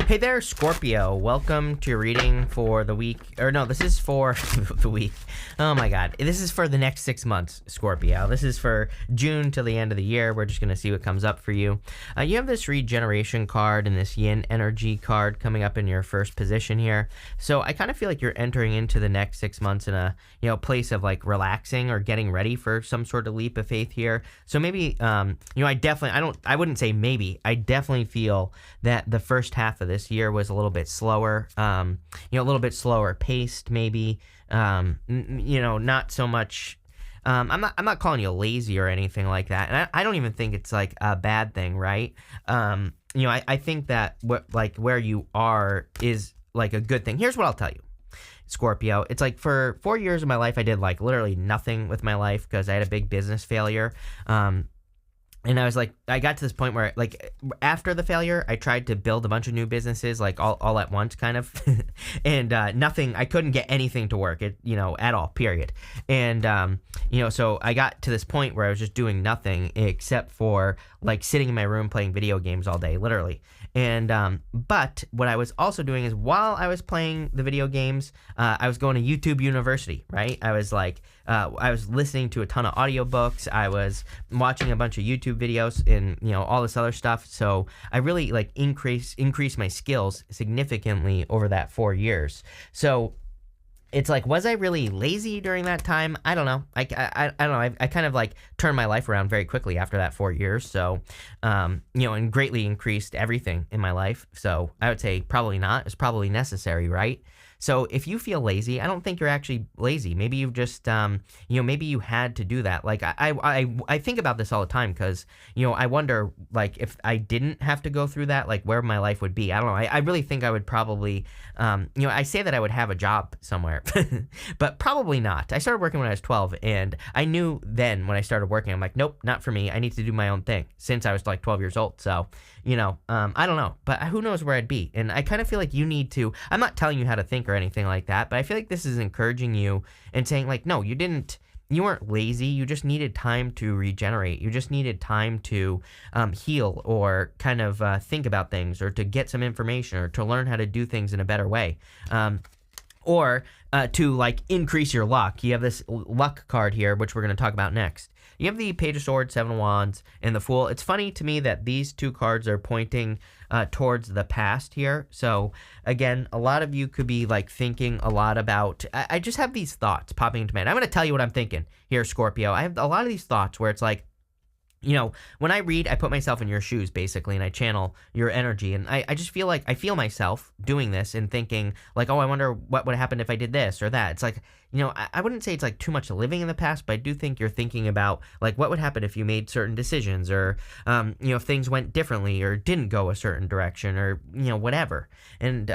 Hey there, Scorpio. Welcome to your reading for the week. Or no, this is for the week. Oh my god. This is for the next 6 months, Scorpio. This is for June till the end of the year. We're just going to see what comes up for you. You have this regeneration card and this yin energy card coming up in your first position here. So I kind of feel like you're entering into the next 6 months in a place of like relaxing or getting ready for some sort of leap of faith here. So maybe I wouldn't say maybe. I definitely feel that the first half of this year was a little bit slower, a little bit slower paced, maybe, not so much. I'm not calling you lazy or anything like that. And I don't even think it's like a bad thing, right? I think that where you are is like a good thing. Here's what I'll tell you, Scorpio. It's like for 4 years of my life, I did like literally nothing with my life because I had a big business failure. And I was like, I got to this point where, like, after the failure, I tried to build a bunch of new businesses, like, all at once, kind of. And nothing, I couldn't get anything to work, at all, period. And, so I got to this point where I was just doing nothing except for, like, sitting in my room playing video games all day, literally. And, but what I was also doing is while I was playing the video games, I was going to YouTube University, right? I was like, I was listening to a ton of audiobooks. I was watching a bunch of YouTube videos and, all this other stuff. So I really like increased my skills significantly over that 4 years. So it's like, was I really lazy during that time? I don't know. I don't know. I kind of like turned my life around very quickly after that 4 years. So, and greatly increased everything in my life. So I would say probably not. It's probably necessary, right? So if you feel lazy, I don't think you're actually lazy. Maybe you've just, maybe you had to do that. Like I think about this all the time because, I wonder like if I didn't have to go through that, like where my life would be. I don't know. I really think I would probably, I say that I would have a job somewhere, but probably not. I started working when I was 12 and I knew then when I started working, I'm like, nope, not for me. I need to do my own thing since I was like 12 years old. So, I don't know, but who knows where I'd be. And I kind of feel like you need to, I'm not telling you how to think or anything like that, but I feel like this is encouraging you and saying like, no, you weren't lazy. You just needed time to regenerate. You just needed time to heal or kind of think about things or to get some information or to learn how to do things in a better way. Or to like increase your luck. You have this luck card here, which we're going to talk about next. You have the Page of Swords, Seven of Wands, and the Fool. It's funny to me that these two cards are pointing towards the past here. So again, a lot of you could be like thinking a lot about, I just have these thoughts popping into my head. I'm going to tell you what I'm thinking here, Scorpio. I have a lot of these thoughts where it's like, when I read, I put myself in your shoes, basically, and I channel your energy. And I just feel like I feel myself doing this and thinking, like, oh, I wonder what would happen if I did this or that. It's like, I wouldn't say it's like too much living in the past, but I do think you're thinking about, like, what would happen if you made certain decisions or, if things went differently or didn't go a certain direction or, whatever. And,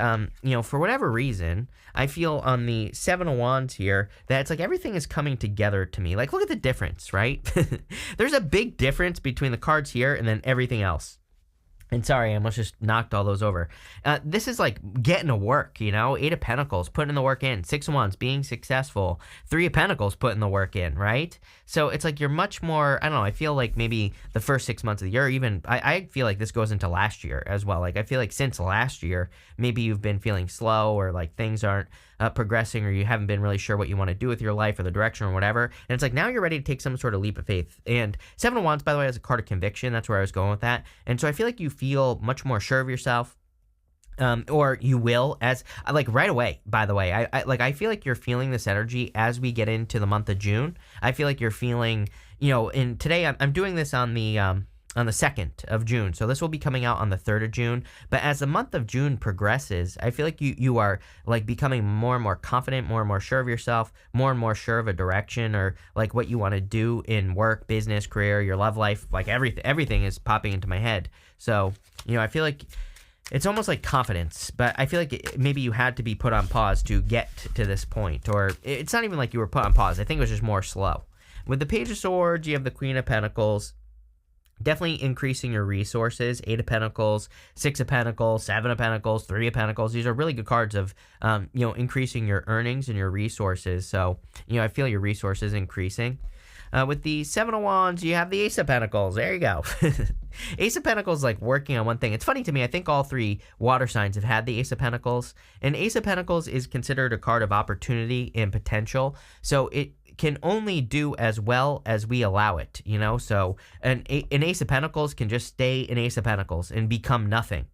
for whatever reason, I feel on the Seven of Wands here that it's like everything is coming together to me. Like, look at the difference, right? There's a big difference between the cards here and then everything else. And sorry, I almost just knocked all those over. This is like getting to work, Eight of Pentacles, putting the work in. Six of Wands, being successful. Three of Pentacles, putting the work in, right? So it's like you're much more, I don't know, I feel like maybe the first 6 months of the year, even, I feel like this goes into last year as well. Like I feel like since last year, maybe you've been feeling slow or like things aren't progressing or you haven't been really sure what you want to do with your life or the direction or whatever. And it's like now you're ready to take some sort of leap of faith. And Seven of Wands, by the way, has a card of conviction. That's where I was going with that. And so I feel like you feel much more sure of yourself. Or you will as like right away, by the way, I feel like you're feeling this energy as we get into the month of June. I feel like you're feeling, and today I'm doing this on the 2nd of June. So this will be coming out on the 3rd of June. But as the month of June progresses, I feel like you are like becoming more and more confident, more and more sure of yourself, more and more sure of a direction or like what you want to do in work, business, career, your love life, like everything is popping into my head. So, I feel like it's almost like confidence, but I feel like maybe you had to be put on pause to get to this point, or it's not even like you were put on pause. I think it was just more slow. With the Page of Swords, you have the Queen of Pentacles, definitely increasing your resources. 8 of Pentacles, 6 of Pentacles, 7 of Pentacles, 3 of Pentacles. These are really good cards of, increasing your earnings and your resources. So, I feel your resources increasing. With the Seven of Wands, you have the Ace of Pentacles. There you go. Ace of Pentacles, like working on one thing. It's funny to me, I think all three water signs have had the Ace of Pentacles. And Ace of Pentacles is considered a card of opportunity and potential. So it can only do as well as we allow it, you know? So an Ace of Pentacles can just stay an Ace of Pentacles and become nothing.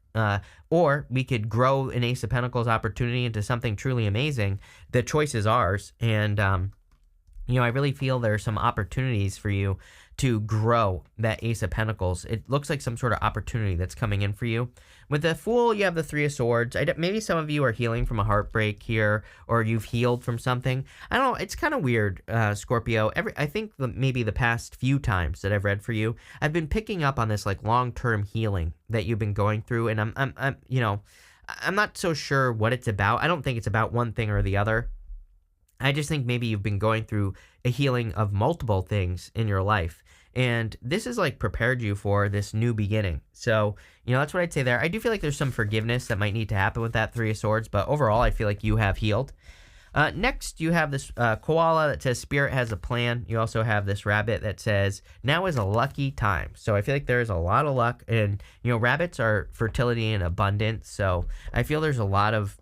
Or we could grow an Ace of Pentacles opportunity into something truly amazing. The choice is ours. And, I really feel there are some opportunities for you to grow that Ace of Pentacles. It looks like some sort of opportunity that's coming in for you. With the Fool, you have the Three of Swords. Maybe some of you are healing from a heartbreak here, or you've healed from something. I don't know. It's kind of weird, Scorpio. I think maybe the past few times that I've read for you, I've been picking up on this like long-term healing that you've been going through, and I'm not so sure what it's about. I don't think it's about one thing or the other. I just think maybe you've been going through a healing of multiple things in your life. And this has like prepared you for this new beginning. So, that's what I'd say there. I do feel like there's some forgiveness that might need to happen with that Three of Swords. But overall, I feel like you have healed. Next, you have this koala that says Spirit has a plan. You also have this rabbit that says now is a lucky time. So I feel like there's a lot of luck. And, rabbits are fertility and abundance. So I feel there's a lot of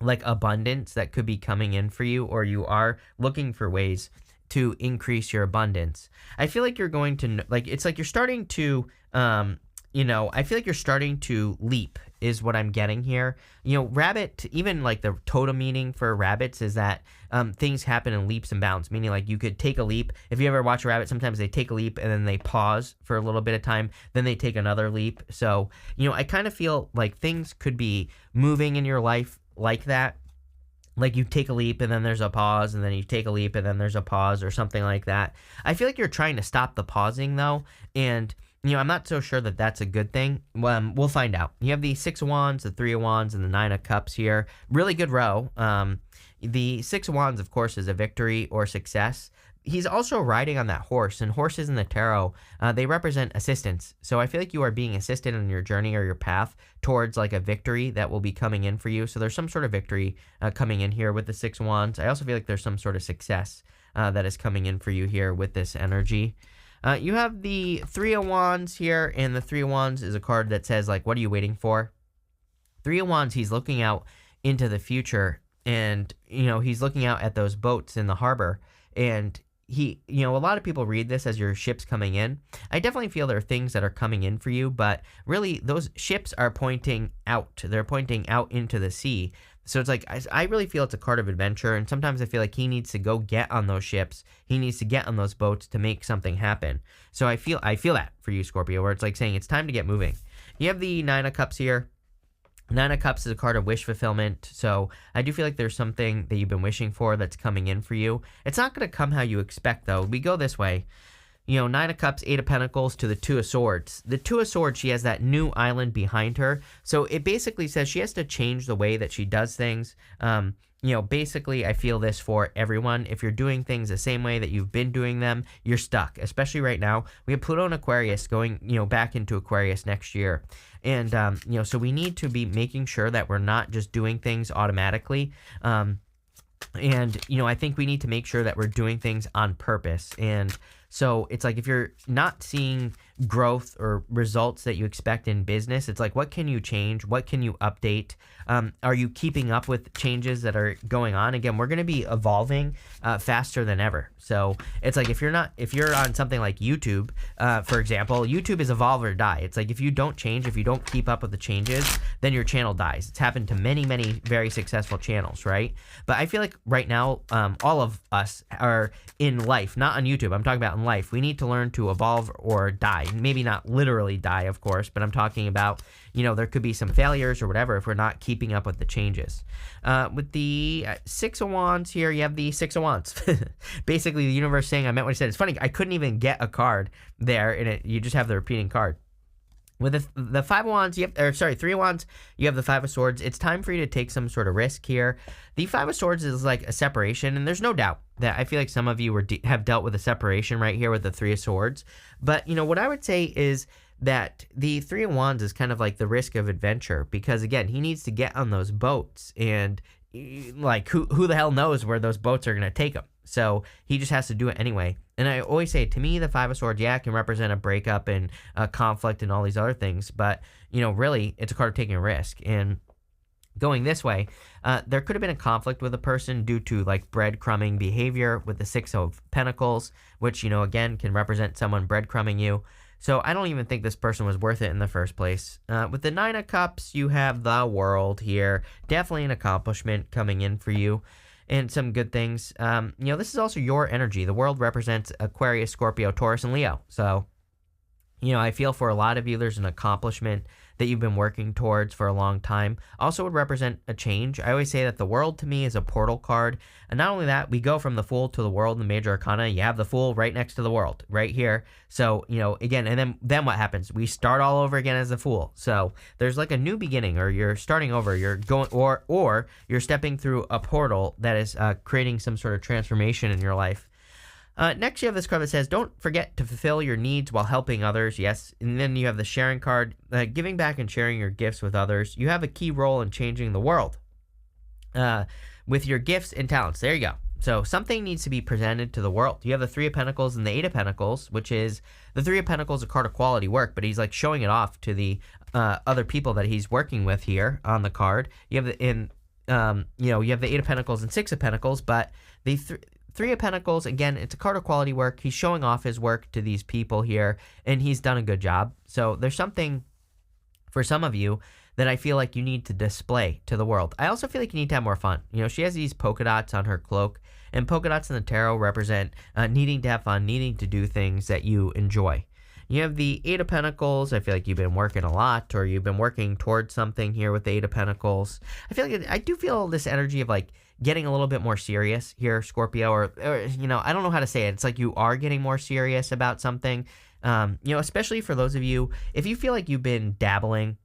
like abundance that could be coming in for you, or you are looking for ways to increase your abundance. I feel like you're going to it's like you're starting to I feel like you're starting to leap is what I'm getting here. Rabbit, even like the totem meaning for rabbits is that things happen in leaps and bounds, meaning like you could take a leap. If you ever watch a rabbit, sometimes they take a leap and then they pause for a little bit of time, then they take another leap. So, I kind of feel like things could be moving in your life like that. Like you take a leap and then there's a pause, and then you take a leap and then there's a pause, or something like that. I feel like you're trying to stop the pausing though, and I'm not so sure that that's a good thing. We'll find out. You have the Six of Wands, the Three of Wands, and the Nine of Cups here. Really good row. The Six of Wands, of course, is a victory or success. He's also riding on that horse, and horses in the tarot, they represent assistance. So I feel like you are being assisted on your journey or your path towards like a victory that will be coming in for you. So there's some sort of victory coming in here with the Six of Wands. I also feel like there's some sort of success that is coming in for you here with this energy. You have the Three of Wands here, and the Three of Wands is a card that says like, what are you waiting for? Three of Wands, he's looking out into the future, and he's looking out at those boats in the harbor, and a lot of people read this as your ships coming in. I definitely feel there are things that are coming in for you, but really those ships are pointing out. They're pointing out into the sea. So it's like, I really feel it's a card of adventure, and sometimes I feel like he needs to go get on those ships. He needs to get on those boats to make something happen. So I feel that for you, Scorpio, where it's like saying it's time to get moving. You have the Nine of Cups here. Nine of Cups is a card of wish fulfillment, so I do feel like there's something that you've been wishing for that's coming in for you. It's not going to come how you expect, though. We go this way. Nine of Cups, Eight of Pentacles to the Two of Swords. The Two of Swords, she has that new island behind her, so it basically says she has to change the way that she does things. Basically, I feel this for everyone. If you're doing things the same way that you've been doing them, you're stuck, especially right now. We have Pluto in Aquarius going, back into Aquarius next year. And, so we need to be making sure that we're not just doing things automatically. And, I think we need to make sure that we're doing things on purpose. And so it's like if you're not seeing growth or results that you expect in business, it's like, what can you change? What can you update? Are you keeping up with changes that are going on? Again, we're going to be evolving faster than ever. So it's like if you're on something like YouTube, for example, YouTube is evolve or die. It's like if you don't change, if you don't keep up with the changes, then your channel dies. It's happened to many, many very successful channels, right? But I feel like right now, all of us are in life, not on YouTube. I'm talking about in life. We need to learn to evolve or die. Maybe not literally die, of course, but I'm talking about, there could be some failures or whatever if we're not keeping up with the changes. With the Six of Wands here, you have the Six of Wands. Basically, the universe saying I meant what I said. It's funny, I couldn't even get a card there, and you just have the repeating card. With the Five of Wands, Three of Wands, you have the Five of Swords. It's time for you to take some sort of risk here. The Five of Swords is like a separation, and there's no doubt that I feel like some of you have dealt with a separation right here with the Three of Swords. But, what I would say is that the Three of Wands is kind of like the risk of adventure, because, again, he needs to get on those boats, and, like, who the hell knows where those boats are going to take him. So he just has to do it anyway. And I always say, to me, the Five of Swords, yeah, it can represent a breakup and a conflict and all these other things. But, really, it's a card of taking a risk. And going this way, there could have been a conflict with a person due to like breadcrumbing behavior with the Six of Pentacles, which, again, can represent someone breadcrumbing you. So I don't even think this person was worth it in the first place. With the Nine of Cups, you have the World here. Definitely an accomplishment coming in for you and some good things. This is also your energy. The World represents Aquarius, Scorpio, Taurus, and Leo. So, I feel for a lot of you, there's an accomplishment that you've been working towards for a long time. Also would represent a change. I always say that the World to me is a portal card. And not only that, we go from the Fool to the World in the Major Arcana. You have the Fool right next to the World, right here. So, again, and then what happens? We start all over again as the Fool. So there's like a new beginning, or you're starting over. You're going, or you're stepping through a portal that is creating some sort of transformation in your life. Next, you have this card that says, don't forget to fulfill your needs while helping others. Yes. And then you have the sharing card, giving back and sharing your gifts with others. You have a key role in changing the world with your gifts and talents. There you go. So something needs to be presented to the world. You have the Three of Pentacles and the Eight of Pentacles, which is the Three of Pentacles, a card of quality work, but he's like showing it off to the other people that he's working with here on the card. You have you have the Eight of Pentacles and Six of Pentacles, but the Three of Pentacles, again, it's a card of quality work. He's showing off his work to these people here, and he's done a good job. So there's something for some of you that I feel like you need to display to the world. I also feel like you need to have more fun. She has these polka dots on her cloak, and polka dots in the tarot represent needing to have fun, needing to do things that you enjoy. You have the Eight of Pentacles. I feel like you've been working a lot, or you've been working towards something here with the Eight of Pentacles. I feel like I do feel this energy of like getting a little bit more serious here, Scorpio, or I don't know how to say it. It's like you are getting more serious about something, especially for those of you, if you feel like you've been dabbling,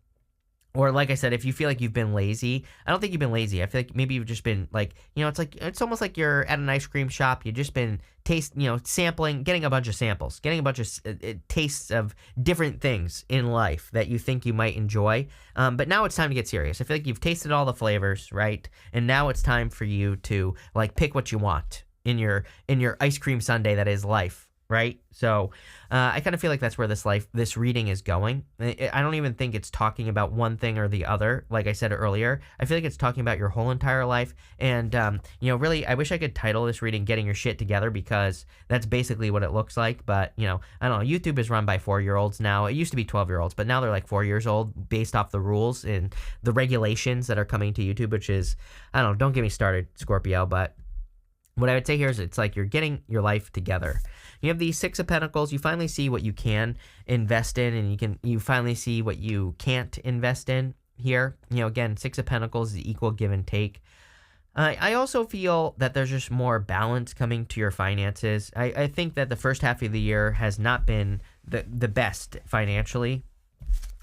or like I said, if you feel like you've been lazy. I don't think you've been lazy. I feel like maybe you've just been like, it's almost like you're at an ice cream shop. You've just been sampling, getting a bunch of samples, getting a bunch of tastes of different things in life that you think you might enjoy. But now it's time to get serious. I feel like you've tasted all the flavors, right? And now it's time for you to like pick what you want in your ice cream sundae that is life. Right? So I kind of feel like that's where this reading is going. I don't even think it's talking about one thing or the other. Like I said earlier, I feel like it's talking about your whole entire life. And, really, I wish I could title this reading Getting Your Shit Together, because that's basically what it looks like. But, I don't know. YouTube is run by 4-year-olds now. It used to be 12-year-olds, but now they're like 4 years old based off the rules and the regulations that are coming to YouTube, which is, I don't know, don't get me started, Scorpio, but what I would say here is it's like you're getting your life together. You have the Six of Pentacles. You finally see what you can invest in, and you finally see what you can't invest in here. Again, Six of Pentacles is equal give and take. I also feel that there's just more balance coming to your finances. I think that the first half of the year has not been the best financially.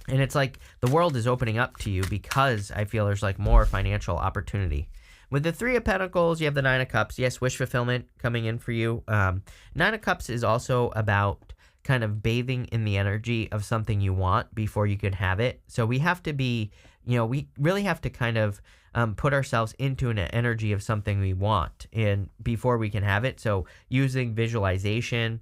And it's like the world is opening up to you because I feel there's like more financial opportunity. With the Three of Pentacles, you have the Nine of Cups. Yes, wish fulfillment coming in for you. Nine of Cups is also about kind of bathing in the energy of something you want before you can have it. So we have to be, we really have to kind of put ourselves into an energy of something we want and before we can have it. So using visualization,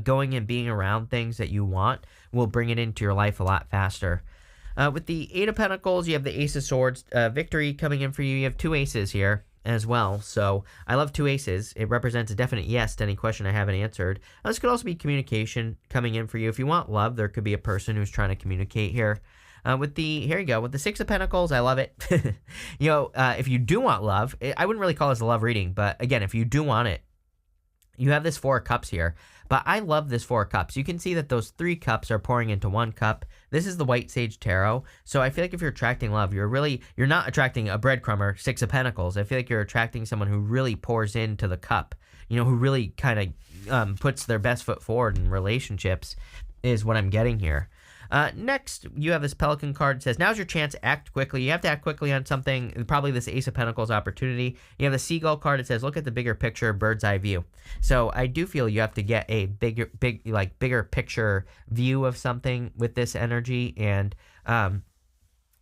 going and being around things that you want will bring it into your life a lot faster. With the Eight of Pentacles, you have the Ace of Swords. Victory coming in for you. You have two aces here as well. So I love two aces. It represents a definite yes to any question I haven't answered. This could also be communication coming in for you. If you want love, there could be a person who's trying to communicate here. Here you go. With the Six of Pentacles, I love it. If you do want love, I wouldn't really call this a love reading, but again, if you do want it, you have this Four of Cups here, but I love this Four of Cups. You can see that those 3 cups are pouring into 1 cup. This is the White Sage Tarot. So I feel like if you're attracting love, you're not attracting a breadcrumber, Six of Pentacles. I feel like you're attracting someone who really pours into the cup, who really kind of puts their best foot forward in relationships is what I'm getting here. Next, you have this Pelican card. It says, now's your chance. Act quickly. You have to act quickly on something, probably this Ace of Pentacles opportunity. You have the Seagull card. It says, look at the bigger picture, bird's eye view. So I do feel you have to get a bigger picture view of something with this energy. And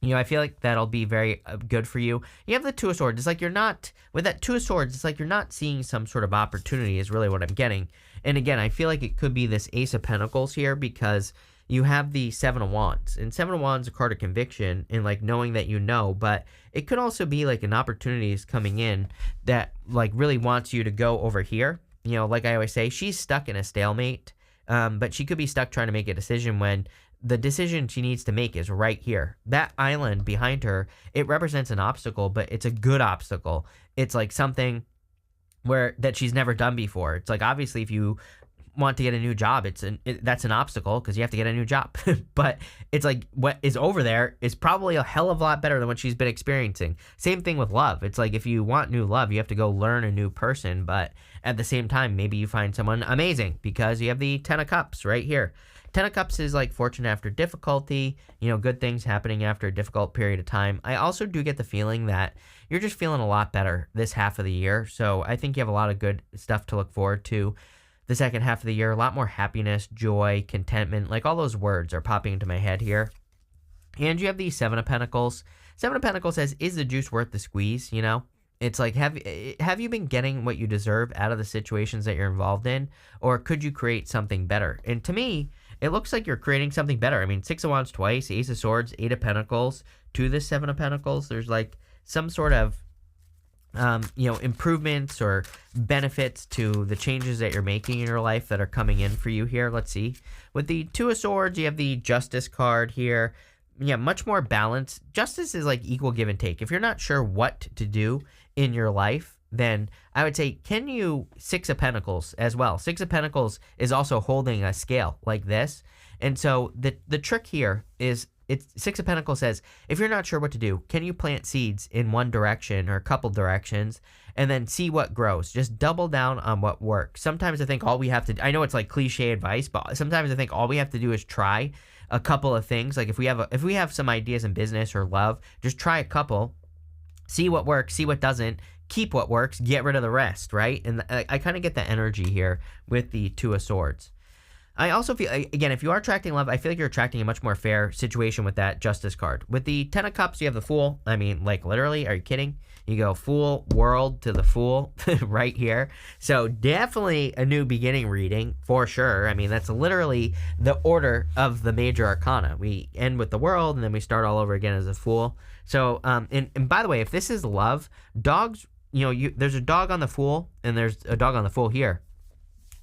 I feel like that'll be very good for you. You have the Two of Swords. It's like you're not, with that Two of Swords, it's like you're not seeing some sort of opportunity, is really what I'm getting. And again, I feel like it could be this Ace of Pentacles here because you have the Seven of Wands. And Seven of Wands is a card of conviction and like knowing that you know, but it could also be like an opportunity is coming in that like really wants you to go over here. Like I always say, she's stuck in a stalemate, but she could be stuck trying to make a decision when the decision she needs to make is right here. That island behind her, it represents an obstacle, but it's a good obstacle. It's like something that she's never done before. It's like, obviously, if you want to get a new job, that's an obstacle because you have to get a new job. But it's like what is over there is probably a hell of a lot better than what she's been experiencing. Same thing with love. It's like if you want new love, you have to go learn a new person. But at the same time, maybe you find someone amazing because you have the Ten of Cups right here. Ten of Cups is like fortune after difficulty, good things happening after a difficult period of time. I also do get the feeling that you're just feeling a lot better this half of the year. So I think you have a lot of good stuff to look forward to the second half of the year. A lot more happiness, joy, contentment, like all those words are popping into my head here. And you have the Seven of Pentacles. Seven of Pentacles says, is the juice worth the squeeze? It's like, have you been getting what you deserve out of the situations that you're involved in? Or could you create something better? And to me, it looks like you're creating something better. I mean, Six of Wands twice, Ace of Swords, Eight of Pentacles to the Seven of Pentacles. There's like some sort of, improvements or benefits to the changes that you're making in your life that are coming in for you here. Let's see. With the Two of Swords, you have the Justice card here. Yeah, much more balance. Justice is like equal give and take. If you're not sure what to do in your life, then I would say, can you Six of Pentacles as well? Six of Pentacles is also holding a scale like this. And so the trick here is Six of Pentacles says, if you're not sure what to do, can you plant seeds in one direction or a couple directions and then see what grows? Just double down on what works. Sometimes I think all we have to, I know it's like cliche advice, but sometimes I think all we have to do is try a couple of things. Like if we have some ideas in business or love, just try a couple, see what works, see what doesn't, keep what works, get rid of the rest, right? And I kind of get the energy here with the Two of Swords. I also feel, again, if you are attracting love, I feel like you're attracting a much more fair situation with that Justice card. With the Ten of Cups, you have the Fool. I mean, like literally, are you kidding? You go Fool, World to the Fool right here. So definitely a new beginning reading for sure. I mean, that's literally the order of the major arcana. We end with the World and then we start all over again as a Fool. So, and by the way, if this is love, dogs, there's a dog on the Fool and there's a dog on the Fool here.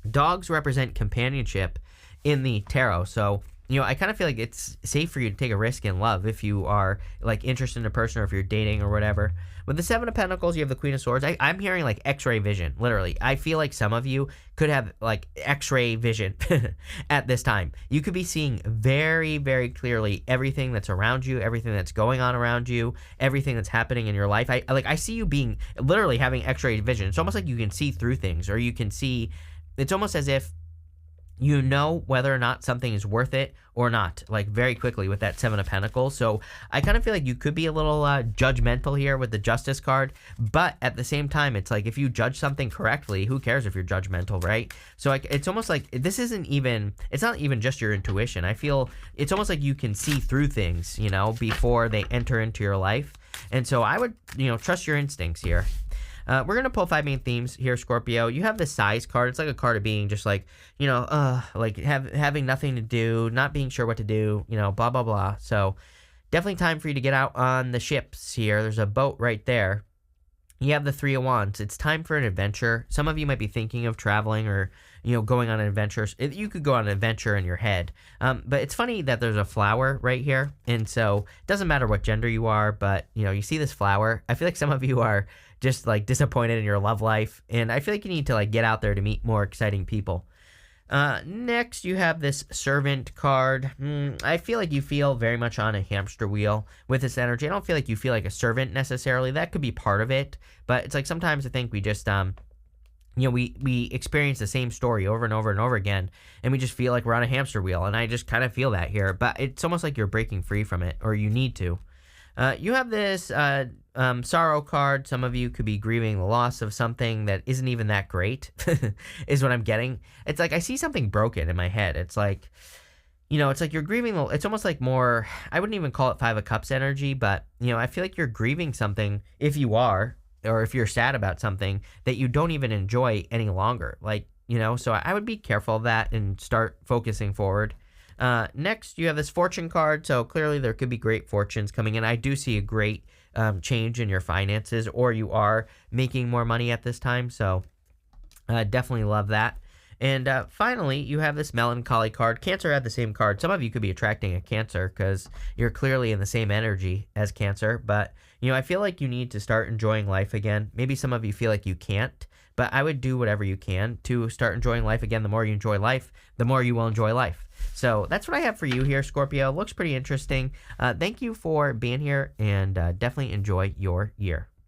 Dogs represent companionship in the tarot. So, I kind of feel like it's safe for you to take a risk in love if you are like interested in a person or if you're dating or whatever. With the Seven of Pentacles, you have the Queen of Swords. I'm hearing like X-ray vision, literally. I feel like some of you could have like X-ray vision at this time. You could be seeing very, very clearly everything that's around you, everything that's going on around you, everything that's happening in your life. I see you being literally having X-ray vision. It's almost like you can see through things, or you can see. It's almost as if you know whether or not something is worth it or not, like very quickly with that Seven of Pentacles. So I kind of feel like you could be a little judgmental here with the Justice card, but at the same time, it's like if you judge something correctly, who cares if you're judgmental, right? So it's almost like this isn't even, it's not even just your intuition. I feel it's almost like you can see through things, before they enter into your life. And so I would, trust your instincts here. We're going to pull 5 main themes here, Scorpio. You have the Size card. It's like a card of being just like, having nothing to do, not being sure what to do, blah, blah, blah. So definitely time for you to get out on the ships here. There's a boat right there. You have the Three of Wands. It's time for an adventure. Some of you might be thinking of traveling or, going on an adventure. You could go on an adventure in your head. But it's funny that there's a flower right here. And so it doesn't matter what gender you are, but, you see this flower. I feel like some of you are just like disappointed in your love life. And I feel like you need to like get out there to meet more exciting people. Next, you have this Servant card. I feel like you feel very much on a hamster wheel with this energy. I don't feel like you feel like a servant necessarily. That could be part of it. But it's like sometimes I think we just, we experience the same story over and over and over again. And we just feel like we're on a hamster wheel. And I just kind of feel that here. But it's almost like you're breaking free from it, or you need to. You have this sorrow card. Some of you could be grieving the loss of something that isn't even that great, is what I'm getting. It's like I see something broken in my head. It's like it's like you're grieving. It's almost like more, I wouldn't even call it Five of Cups energy, but, I feel like you're grieving something if you are, or if you're sad about something that you don't even enjoy any longer. Like, so I would be careful of that and start focusing forward. Next, you have this fortune card. So clearly there could be great fortunes coming in. I do see a great change in your finances, or you are making more money at this time. So definitely love that. And finally, you have this melancholy card. Cancer had the same card. Some of you could be attracting a Cancer because you're clearly in the same energy as Cancer. But, I feel like you need to start enjoying life again. Maybe some of you feel like you can't, but I would do whatever you can to start enjoying life again. The more you enjoy life, the more you will enjoy life. So that's what I have for you here, Scorpio. Looks pretty interesting. Thank you for being here, and definitely enjoy your year.